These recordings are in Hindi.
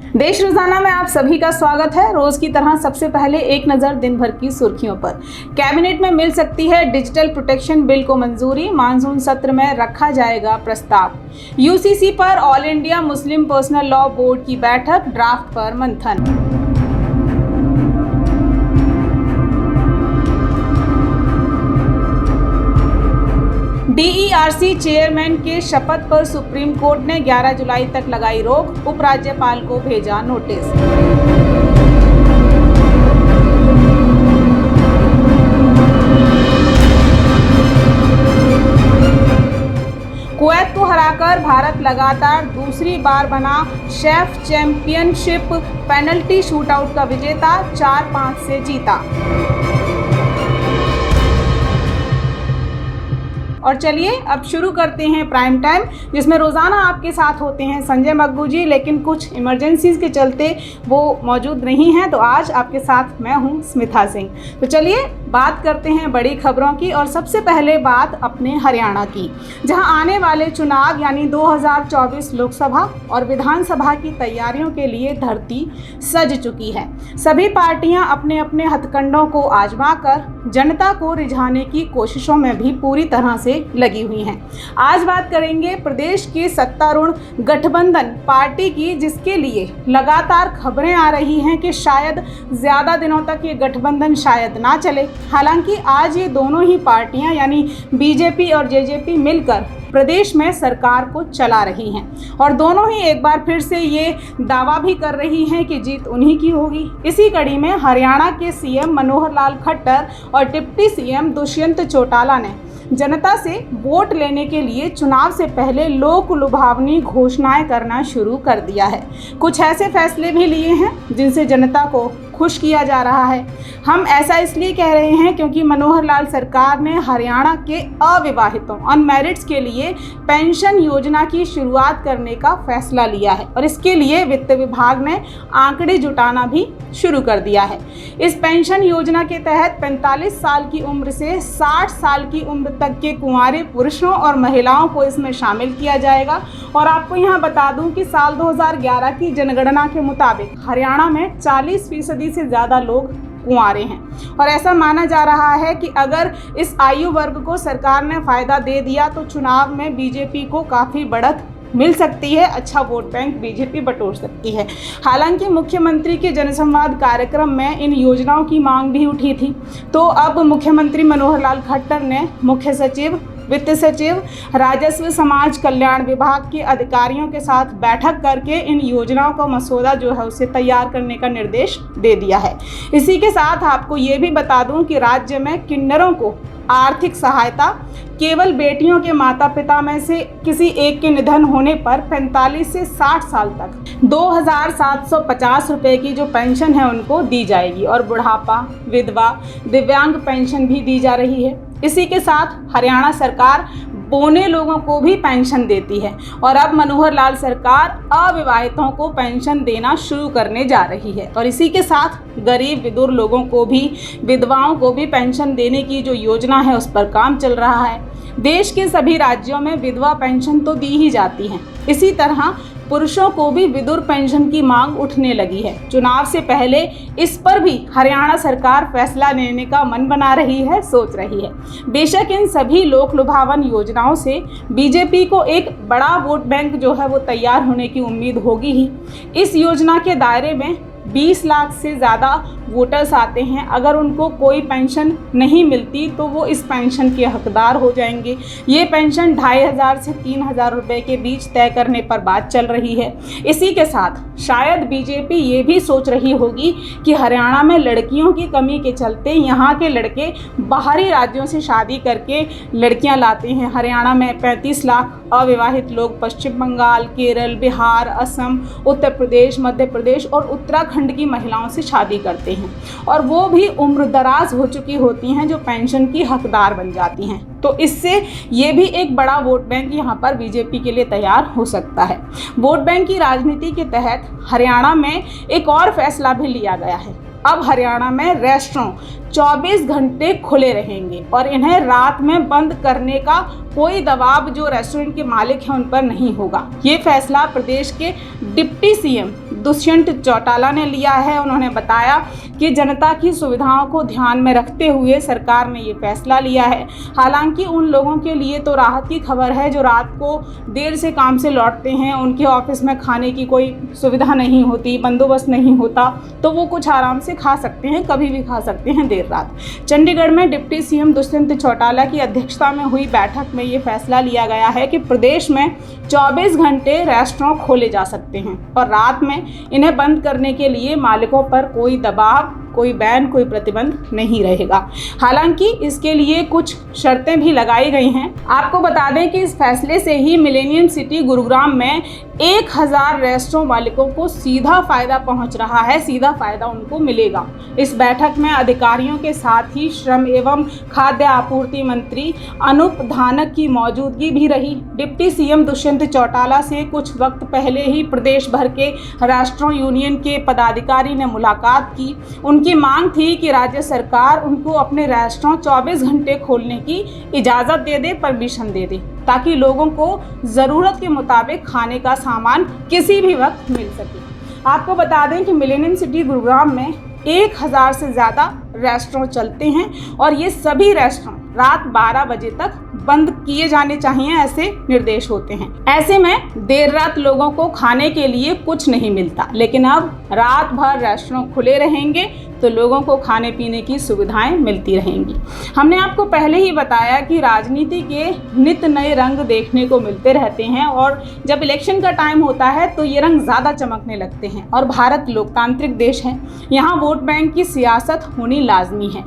देश रोजाना में आप सभी का स्वागत है। रोज की तरह सबसे पहले एक नजर दिन भर की सुर्खियों पर। कैबिनेट में मिल सकती है डिजिटल प्रोटेक्शन बिल को मंजूरी, मानसून सत्र में रखा जाएगा प्रस्ताव। यूसीसी पर all India Muslim personal law board की बैठक, ड्राफ्ट पर मंथन। डीईआरसी चेयरमैन के शपथ पर सुप्रीम कोर्ट ने 11 जुलाई तक लगाई रोक, उपराज्यपाल को भेजा नोटिस। कुवैत को हराकर भारत लगातार दूसरी बार बना शेफ चैंपियनशिप, पेनल्टी शूटआउट का विजेता 4-5 से जीता। और चलिए अब शुरू करते हैं प्राइम टाइम, जिसमें रोज़ाना आपके साथ होते हैं संजय मग्गू जी, लेकिन कुछ इमरजेंसीज के चलते वो मौजूद नहीं हैं, तो आज आपके साथ मैं हूं स्मिता सिंह। तो चलिए बात करते हैं बड़ी खबरों की, और सबसे पहले बात अपने हरियाणा की, जहां आने वाले चुनाव यानी 2024 लोकसभा और विधानसभा की तैयारियों के लिए धरती सज चुकी है। सभी पार्टियां अपने अपने हथकंडों को आजमा कर जनता को रिझाने की कोशिशों में भी पूरी तरह से लगी हुई हैं। आज बात करेंगे प्रदेश की सत्तारूढ़ गठबंधन पार्टी की, जिसके लिए लगातार खबरें आ रही हैं कि शायद ज़्यादा दिनों तक ये गठबंधन शायद ना चले। हालांकि आज ये दोनों ही पार्टियां यानी बीजेपी और जेजेपी मिलकर प्रदेश में सरकार को चला रही हैं, और दोनों ही एक बार फिर से ये दावा भी कर रही हैं कि जीत उन्हीं की होगी। इसी कड़ी में हरियाणा के सीएम मनोहर लाल खट्टर और डिप्टी सीएम दुष्यंत चौटाला ने जनता से वोट लेने के लिए चुनाव से पहले लोक लुभावनी घोषणाएं करना शुरू कर दिया है। कुछ ऐसे फैसले भी लिए हैं जिनसे जनता को खुश किया जा रहा है। हम ऐसा इसलिए कह रहे हैं क्योंकि मनोहर लाल सरकार ने हरियाणा के अविवाहितों अनमैरिड्स के लिए पेंशन योजना की शुरुआत करने का फैसला लिया है, और इसके लिए वित्त विभाग ने आंकड़े जुटाना भी शुरू कर दिया है। इस पेंशन योजना के तहत 45 साल की उम्र से 60 साल की उम्र तक के कुंवारे पुरुषों और महिलाओं को इसमें शामिल किया जाएगा। और आपको यहाँ बता दूं कि साल 2011 की जनगणना के मुताबिक हरियाणा में 40% से ज़्यादा लोग कुंवारे हैं, और ऐसा माना जा रहा है कि अगर इस आयु वर्ग को सरकार ने फ़ायदा दे दिया तो चुनाव में बीजेपी को काफ़ी बढ़त मिल सकती है, अच्छा वोट बैंक बीजेपी बटोर सकती है। हालांकि मुख्यमंत्री के जनसंवाद कार्यक्रम में इन योजनाओं की मांग भी उठी थी, तो अब मुख्यमंत्री मनोहर लाल खट्टर ने मुख्य सचिव, वित्त सचिव, राजस्व समाज कल्याण विभाग के अधिकारियों के साथ बैठक करके इन योजनाओं का मसौदा जो है उसे तैयार करने का निर्देश दे दिया है। इसी के साथ आपको ये भी बता दूं कि राज्य में किन्नरों को आर्थिक सहायता केवल बेटियों के माता पिता में से किसी एक के निधन होने पर 45 से 60 साल तक 2,750 रुपये की जो पेंशन है उनको दी जाएगी, और बुढ़ापा, विधवा, दिव्यांग पेंशन भी दी जा रही है। इसी के साथ हरियाणा सरकार बौने लोगों को भी पेंशन देती है, और अब मनोहर लाल सरकार अविवाहितों को पेंशन देना शुरू करने जा रही है। और इसी के साथ गरीब विधुर लोगों को भी, विधवाओं को भी पेंशन देने की जो योजना है उस पर काम चल रहा है। देश के सभी राज्यों में विधवा पेंशन तो दी ही जाती है, इसी तरह पुरुषों को भी विधुर पेंशन की मांग उठने लगी है। चुनाव से पहले इस पर भी हरियाणा सरकार फैसला लेने का मन बना रही है, सोच रही है। बेशक इन सभी लोक लुभावन योजनाओं से बीजेपी को एक बड़ा वोट बैंक जो है वो तैयार होने की उम्मीद होगी ही। इस योजना के दायरे में 20 लाख से ज़्यादा वोटर्स आते हैं। अगर उनको कोई पेंशन नहीं मिलती तो वो इस पेंशन के हकदार हो जाएंगे। ये पेंशन 2,500 से 3,000 रुपये के बीच तय करने पर बात चल रही है। इसी के साथ शायद बीजेपी ये भी सोच रही होगी कि हरियाणा में लड़कियों की कमी के चलते यहाँ के लड़के बाहरी राज्यों से शादी करके लड़कियाँ लाते हैं। हरियाणा में 35 लाख अविवाहित लोग पश्चिम बंगाल, केरल, बिहार, असम, उत्तर प्रदेश, मध्य प्रदेश और उत्तराखंड की महिलाओं से शादी करते हैं, और वो भी उम्र दराज हो चुकी होती हैं जो पेंशन की हकदार बन जाती हैं। तो इससे ये भी एक बड़ा वोट बैंक यहाँ पर बीजेपी के लिए तैयार हो सकता है। वोट बैंक की राजनीति के तहत हरियाणा में एक और फैसला भी लिया गया है। अब हरियाणा में रेस्टोरेंट 24 घंटे खुले रहेंगे और इन्हें रात में बंद करने का कोई दबाव जो रेस्टोरेंट के मालिक हैं उन पर नहीं होगा। ये फैसला प्रदेश के डिप्टी सीएम दुष्यंत चौटाला ने लिया है। उन्होंने बताया कि जनता की सुविधाओं को ध्यान में रखते हुए सरकार ने ये फैसला लिया है। हालांकि उन लोगों के लिए तो राहत की खबर है जो रात को देर से काम से लौटते हैं, उनके ऑफिस में खाने की कोई सुविधा नहीं होती, बंदोबस्त नहीं होता, तो वो कुछ आराम से खा सकते हैं, कभी भी खा सकते हैं देर रात। चंडीगढ़ में डिप्टी सीएम दुष्यंत चौटाला की अध्यक्षता में हुई बैठक में ये फैसला लिया गया है कि प्रदेश में 24 घंटे रेस्टोरेंट खोले जा सकते हैं और रात में इन्हें बंद करने के लिए मालिकों पर कोई दबाव, कोई बैन, कोई प्रतिबंध नहीं रहेगा। हालांकि इसके लिए कुछ शर्तें भी लगाई गई हैं। आपको बता दें कि इस फैसले से ही मिलेनियम सिटी गुरुग्राम में 1000 रेस्टोरेंट मालिकों को सीधा फायदा पहुंच रहा है, सीधा फायदा उनको मिलेगा। इस बैठक में अधिकारियों के साथ ही श्रम एवं खाद्य आपूर्ति मंत्री अनूप धानक की मौजूदगी भी रही। डिप्टी सीएम दुष्यंत चौटाला से कुछ वक्त पहले ही प्रदेश भर के रेस्टोरेंट यूनियन के पदाधिकारी ने मुलाकात की। उनकी मांग थी कि राज्य सरकार उनको अपने रेस्टोरेंट 24 घंटे खोलने की इजाज़त दे दे, परमिशन दे दे, ताकि लोगों को ज़रूरत के मुताबिक खाने का सामान किसी भी वक्त मिल सके। आपको बता दें कि मिलेनियम सिटी गुरुग्राम में 1000 से ज़्यादा रेस्टोरेंट चलते हैं और ये सभी रेस्टोरेंट रात 12 बजे तक बंद किए जाने चाहिए, ऐसे निर्देश होते हैं। ऐसे में देर रात लोगों को खाने के लिए कुछ नहीं मिलता, लेकिन अब रात भर रेस्टोरेंट खुले रहेंगे तो लोगों को खाने पीने की सुविधाएं मिलती रहेंगी। हमने आपको पहले ही बताया कि राजनीति के नित नए रंग देखने को मिलते रहते हैं और जब इलेक्शन का टाइम होता है तो ये रंग ज़्यादा चमकने लगते हैं। और भारत लोकतांत्रिक देश है, यहाँ वोट बैंक की सियासत होनी लाजमी है।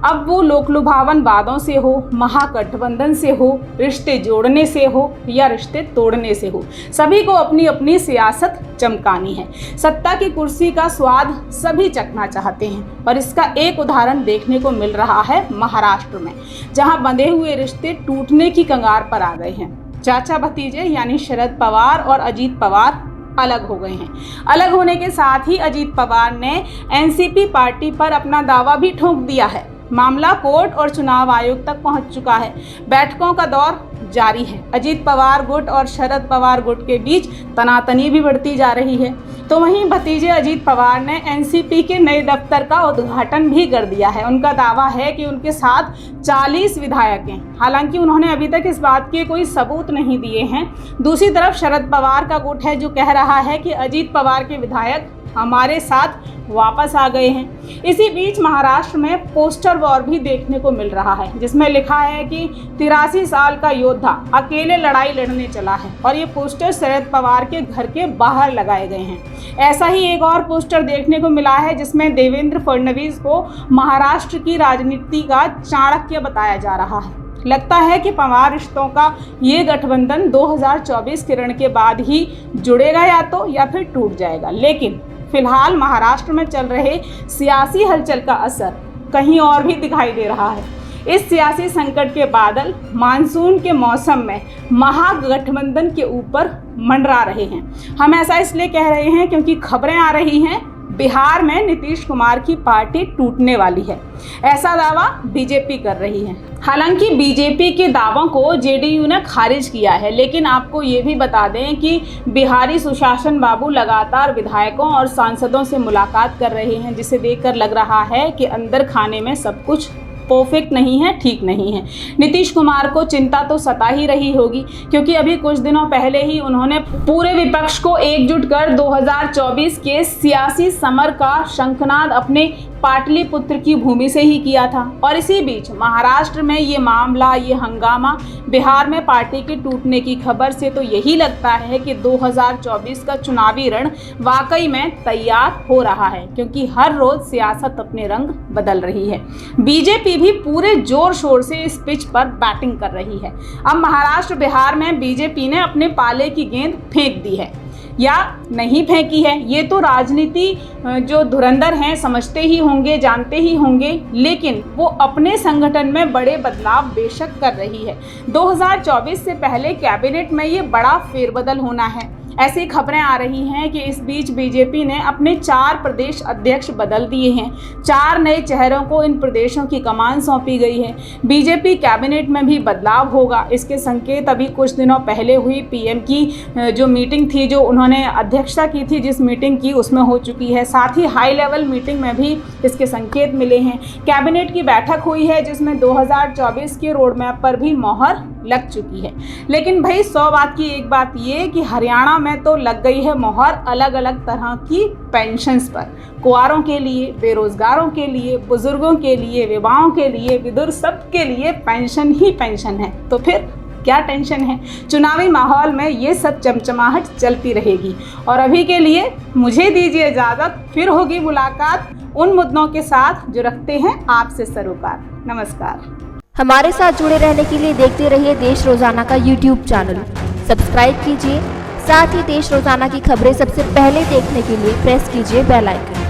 अब वो लोकलुभावन वादों से हो, महागठबंधन से हो, रिश्ते जोड़ने से हो या रिश्ते तोड़ने से हो, सभी को अपनी अपनी सियासत चमकानी है। सत्ता की कुर्सी का स्वाद सभी चखना चाहते हैं और इसका एक उदाहरण देखने को मिल रहा है महाराष्ट्र में, जहां बंधे हुए रिश्ते टूटने की कगार पर आ गए हैं। चाचा भतीजे यानी शरद पवार और अजीत पवार अलग हो गए हैं। अलग होने के साथ ही अजीत पवार ने एनसीपी पार्टी पर अपना दावा भी ठोक दिया है। मामला कोर्ट और चुनाव आयोग तक पहुंच चुका है। बैठकों का दौर जारी है। अजीत पवार गुट और शरद पवार गुट के बीच तनातनी भी बढ़ती जा रही है। तो वहीं भतीजे अजीत पवार ने एनसीपी के नए दफ्तर का उद्घाटन भी कर दिया है। उनका दावा है कि उनके साथ 40 विधायक हैं। हालांकि उन्होंने अभी तक इस बात के कोई सबूत नहीं दिए हैं। दूसरी तरफ शरद पवार का गुट है जो कह रहा है कि अजीत पवार के विधायक हमारे साथ वापस आ गए हैं। इसी बीच महाराष्ट्र में पोस्टर वॉर भी देखने को मिल रहा है, जिसमें लिखा है कि 83 साल का योद्धा अकेले लड़ाई लड़ने चला है और ये पोस्टर शरद पवार के घर के बाहर लगाए गए हैं। ऐसा ही एक और पोस्टर देखने को मिला है जिसमें देवेंद्र फडणवीस को महाराष्ट्र की राजनीति का चाणक्य बताया जा रहा है। लगता है कि पवार रिश्तों का ये गठबंधन 2024 किरण के बाद ही जुड़ेगा या फिर टूट जाएगा। लेकिन फिलहाल महाराष्ट्र में चल रहे सियासी हलचल का असर कहीं और भी दिखाई दे रहा है। इस सियासी संकट के बादल मानसून के मौसम में महागठबंधन के ऊपर मंडरा रहे हैं। हम ऐसा इसलिए कह रहे हैं क्योंकि खबरें आ रही हैं बिहार में नीतीश कुमार की पार्टी टूटने वाली है। ऐसा दावा बीजेपी कर रही है। हालांकि बीजेपी के दावों को जेडीयू ने खारिज किया है, लेकिन आपको ये भी बता दें कि बिहारी सुशासन बाबू लगातार विधायकों और सांसदों से मुलाकात कर रहे हैं, जिसे देखकर लग रहा है कि अंदर खाने में सब कुछ परफेक्ट नहीं है, ठीक नहीं है। नीतीश कुमार को चिंता तो सता ही रही होगी, क्योंकि अभी कुछ दिनों पहले ही उन्होंने पूरे विपक्ष को एकजुट कर 2024 के सियासी समर का शंखनाद अपने पाटलिपुत्र की भूमि से ही किया था। और इसी बीच महाराष्ट्र में ये मामला, ये हंगामा, बिहार में पार्टी के टूटने की खबर से तो यही लगता है कि 2024 का चुनावी रण वाकई में तैयार हो रहा है, क्योंकि हर रोज सियासत अपने रंग बदल रही है। बीजेपी भी पूरे जोर शोर से इस पिच पर बैटिंग कर रही है। अब महाराष्ट्र बिहार में बीजेपी ने अपने पाले की गेंद फेंक दी है या नहीं फेंकी है, ये तो राजनीति जो धुरंधर हैं समझते ही होंगे, जानते ही होंगे, लेकिन वो अपने संगठन में बड़े बदलाव बेशक कर रही है। 2024 से पहले कैबिनेट में ये बड़ा फेरबदल होना है। ऐसी खबरें आ रही हैं कि इस बीच बीजेपी ने अपने 4 प्रदेश अध्यक्ष बदल दिए हैं। 4 नए चेहरों को इन प्रदेशों की कमान सौंपी गई है। बीजेपी कैबिनेट में भी बदलाव होगा, इसके संकेत अभी कुछ दिनों पहले हुई पीएम की जो मीटिंग थी, जो उन्होंने अध्यक्षता की थी, जिस मीटिंग की उसमें हो चुकी है। साथ ही हाई लेवल मीटिंग में भी इसके संकेत मिले हैं। कैबिनेट की बैठक हुई है जिसमें 2024 के रोड मैप पर भी मोहर लग चुकी है। लेकिन भाई 100 बात की एक बात ये कि हरियाणा में तो लग गई है मोहर अलग अलग तरह की पेंशन्स पर। कुंवारों के लिए, बेरोजगारों के लिए, बुजुर्गों के लिए, विधवाओं के लिए, विधुर सबके लिए पेंशन ही पेंशन है। तो फिर क्या टेंशन है? चुनावी माहौल में ये सब चमचमाहट चलती रहेगी। और अभी के लिए मुझे दीजिए इजाज़त, फिर होगी मुलाकात उन मुद्दों के साथ जो रखते हैं आपसे सरोकार। नमस्कार। हमारे साथ जुड़े रहने के लिए देखते रहिए देश रोजाना का YouTube चैनल। सब्सक्राइब कीजिए, साथ ही देश रोजाना की खबरें सबसे पहले देखने के लिए प्रेस कीजिए बेल आइकन।